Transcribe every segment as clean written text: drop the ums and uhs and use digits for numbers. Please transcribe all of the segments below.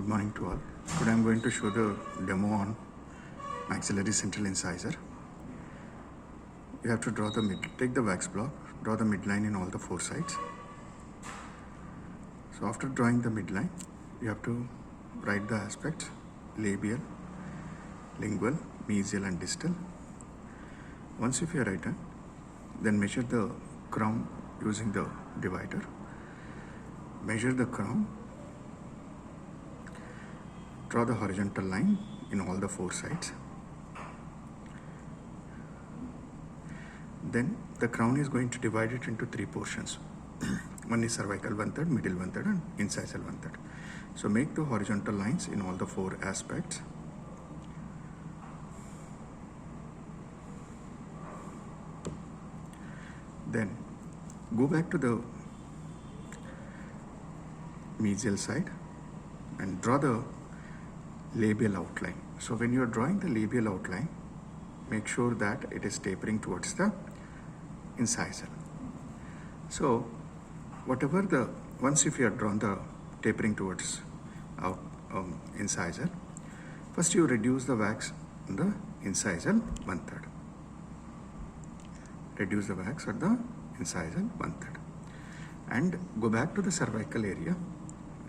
Good morning to all. Today I am going to show the demo on maxillary central incisor. You have to draw the take the wax block, draw the midline in all the four sides. So after drawing the midline, you have to write the aspects: labial, lingual, mesial and distal. Once if you are written, then measure the crown using the divider. Measure the crown. Draw the horizontal line in all the four sides. Then the crown is going to divide it into three portions. One is cervical 1/3, middle 1/3 and incisal 1/3. So make the horizontal lines in all the four aspects. Then go back to the mesial side and draw the labial outline. So when you are drawing the labial outline, make sure that it is tapering towards the incisor. So once if you have drawn the tapering towards incisor, first you reduce the wax on the incisal 1/3. Reduce the wax at the incisal 1/3 and go back to the cervical area,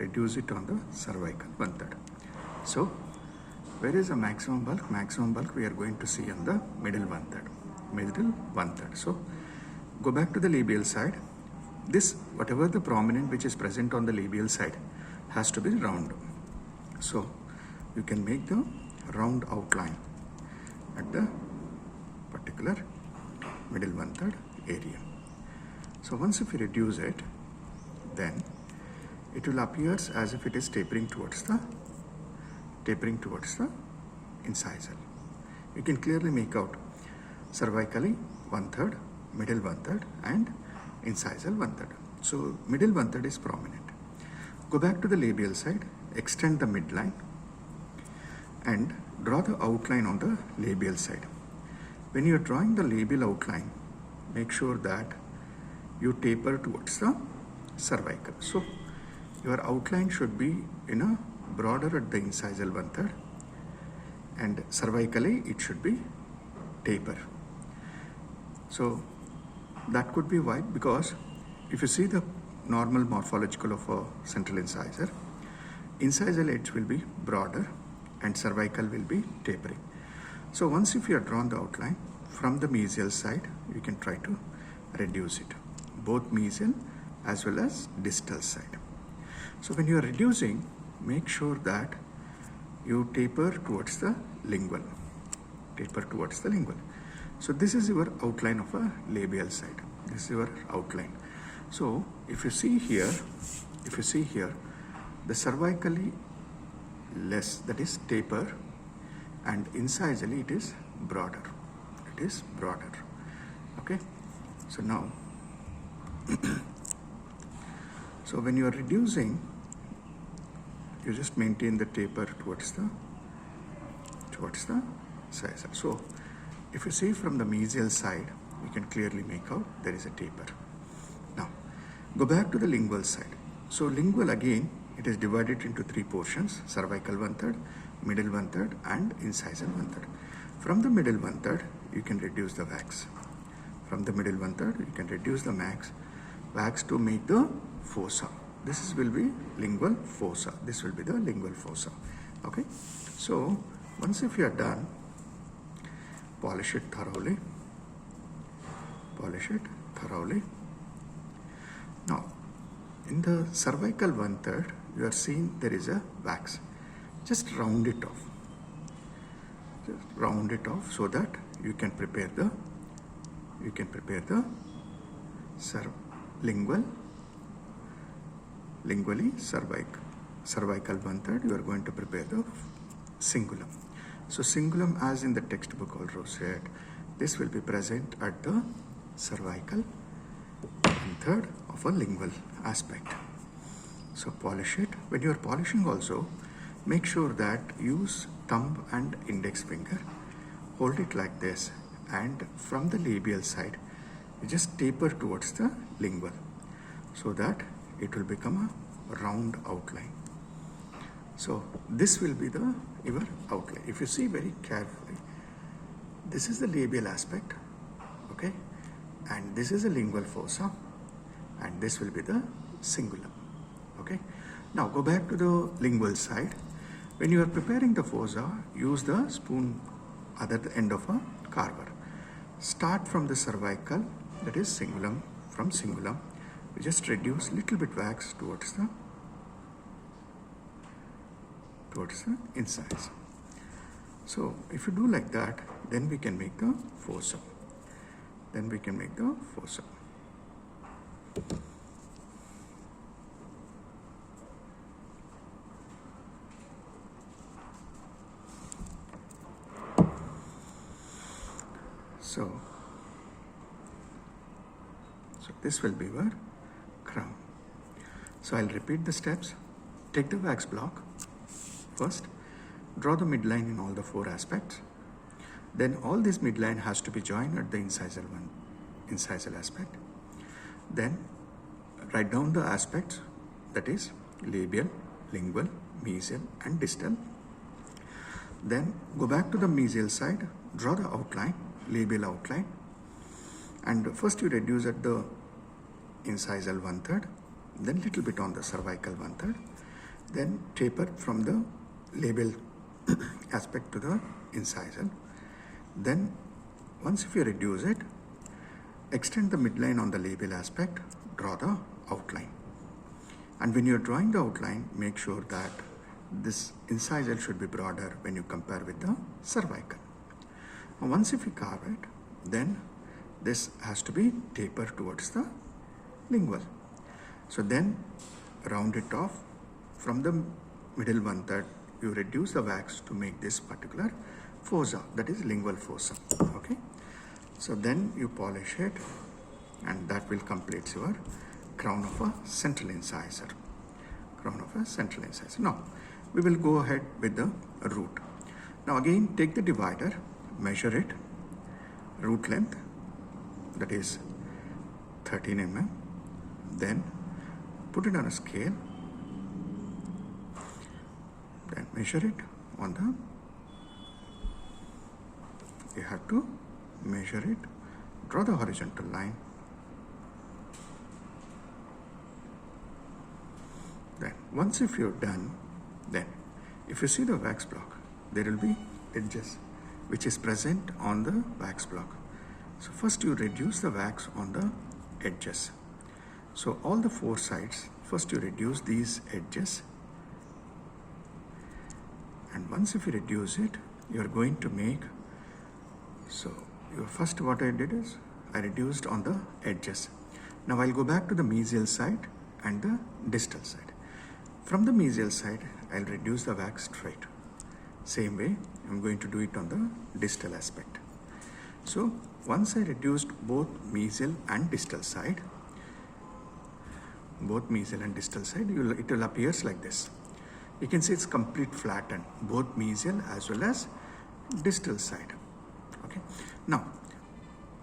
reduce it on the cervical 1/3. So where is the maximum bulk? Maximum bulk we are going to see on the middle 1/3. Middle 1/3. So go back to the labial side. This, whatever the prominent which is present on the labial side, has to be round. So you can make the round outline at the particular middle 1/3 area. So once if you reduce it, then it will appear as if it is tapering towards the incisal. You can clearly make out cervically 1/3, middle 1/3 and incisal 1/3. So middle 1/3 is prominent. Go back to the labial side, extend the midline and draw the outline on the labial side. When you are drawing the labial outline, make sure that you taper towards the cervical. So your outline should be broader at the incisal 1/3 and cervically it should be taper. So that could be why, because if you see the normal morphological of a central incisor, incisal edge will be broader and cervical will be tapering. So once if you have drawn the outline from the mesial side, you can try to reduce it, both mesial as well as distal side. So when you are reducing, make sure that you taper towards the lingual. Taper towards the lingual. So this is your outline of a labial side. This is your outline. So if you see here, the cervically less, that is taper, and incisally it is broader. It is broader. Okay. So now, so when you are reducing, you just maintain the taper towards the incisor. So if you see from the mesial side, you can clearly make out there is a taper. Now go back to the lingual side. So lingual, again it is divided into three portions: cervical 1/3, middle 1/3 and incisal 1/3. From the middle 1/3 you can reduce the wax. From the middle 1/3 you can reduce the wax to make the fossa. This will be lingual fossa. This will be the lingual fossa. Okay. So once if you are done, polish it thoroughly. Polish it thoroughly. Now in the cervical 1/3 you are seeing there is a wax. Just round it off. Just round it off so that you can prepare the lingually cervical 1/3. You are going to prepare the cingulum. So cingulum, as in the textbook also said, this will be present at the cervical 1/3 of a lingual aspect. So polish it. When you are polishing also, make sure that use thumb and index finger. Hold it like this, and from the labial side, you just taper towards the lingual so that it will become a round outline. So this will be your outline. If you see very carefully, this is the labial aspect, okay, and this is a lingual fossa, and this will be the cingulum, okay. Now go back to the lingual side. When you are preparing the fossa, use the spoon at the end of a carver. Start from the cervical, that is cingulum. From cingulum, we just reduce little bit wax towards the incisor. So if you do like that, then we can make the fossa. So this will be your crown. So I'll repeat the steps. Take the wax block. First, draw the midline in all the 4 aspects. Then all this midline has to be joined at the incisal aspect. Then write down the aspects, that is labial, lingual, mesial and distal. Then go back to the mesial side, draw the outline, labial outline, and first you reduce at the incisal 1/3, then little bit on the cervical 1/3, then taper from the labial aspect to the incisal. Then once if you reduce it, extend the midline on the labial aspect, draw the outline. And when you're drawing the outline, make sure that this incisal should be broader when you compare with the cervical. And once if you carve it, then this has to be tapered towards the lingual. So then round it off. From the middle 1/3, you reduce the wax to make this particular fossa, that is lingual fossa, okay. So then you polish it, and that will complete your crown of a central incisor. Now we will go ahead with the root. Now again, take the divider, measure it, root length, that is 13 mm, then put it on a scale, then measure it on the, you have to measure it, draw the horizontal line, then once if you're done, then if you see the wax block, there will be edges which is present on the wax block. So first you reduce the wax on the edges. So all the 4 sides, first you reduce these edges, and once if you reduce it, you are going to make, so your first what I did is I reduced on the edges. Now I'll go back to the mesial side and the distal side. From the mesial side, I'll reduce the wax straight. Same way, I'm going to do it on the distal aspect. So once I reduced both mesial and distal side, it will appear like this. You can see it's complete flattened, both mesial as well as distal side. Okay. Now,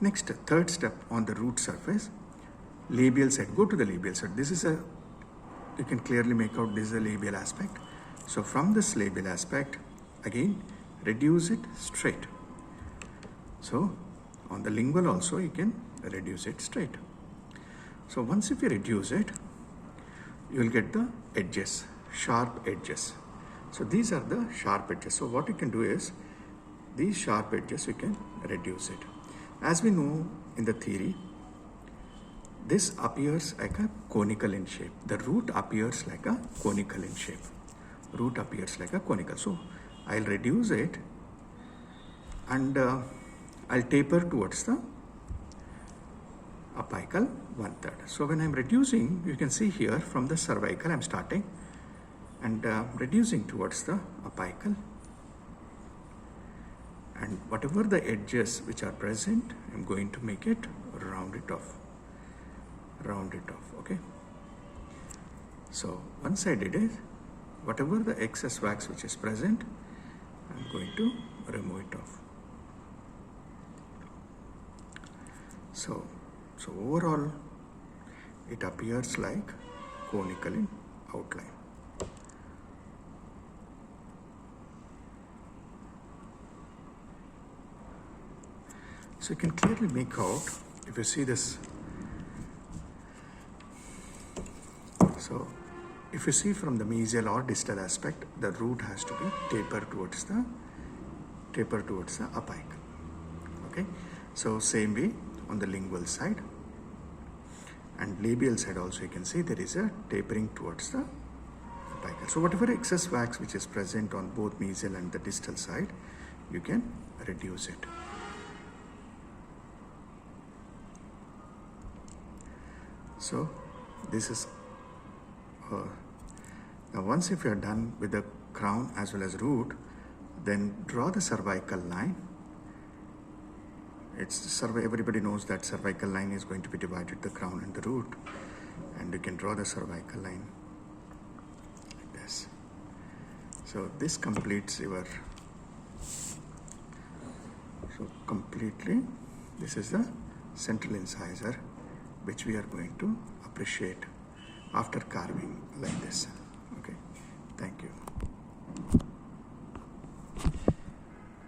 next, 3rd step on the root surface, labial side. Go to the labial side. This is a, you can clearly make out this is a labial aspect. So from this labial aspect, again, reduce it straight. So on the lingual also, you can reduce it straight. So once if you reduce it, you will get the edges, sharp edges. So these are the sharp edges. So what you can do is, these sharp edges, you can reduce it. As we know in the theory, this appears like a conical in shape. The root appears like a conical in shape. So I'll reduce it, and I'll taper towards the apical 1/3. So when I'm reducing, you can see here from the cervical I'm starting and reducing towards the apical, and whatever the edges which are present, I'm going to make it round it off, okay. So once I did it, whatever the excess wax which is present, I'm going to remove it off. So overall, it appears like conical in outline. So you can clearly make out, if you see this, so if you see from the mesial or distal aspect, the root has to be tapered towards the apical. Okay, so same way on the lingual side and labial side also, you can see there is a tapering towards the apical. So whatever excess wax which is present on both mesial and the distal side, you can reduce it. So this is now once if you are done with the crown as well as root, then draw the cervical line. Everybody knows that cervical line is going to be divided the crown and the root, and you can draw the cervical line like this. So this completes your, so completely this is the central incisor which we are going to appreciate after carving like this.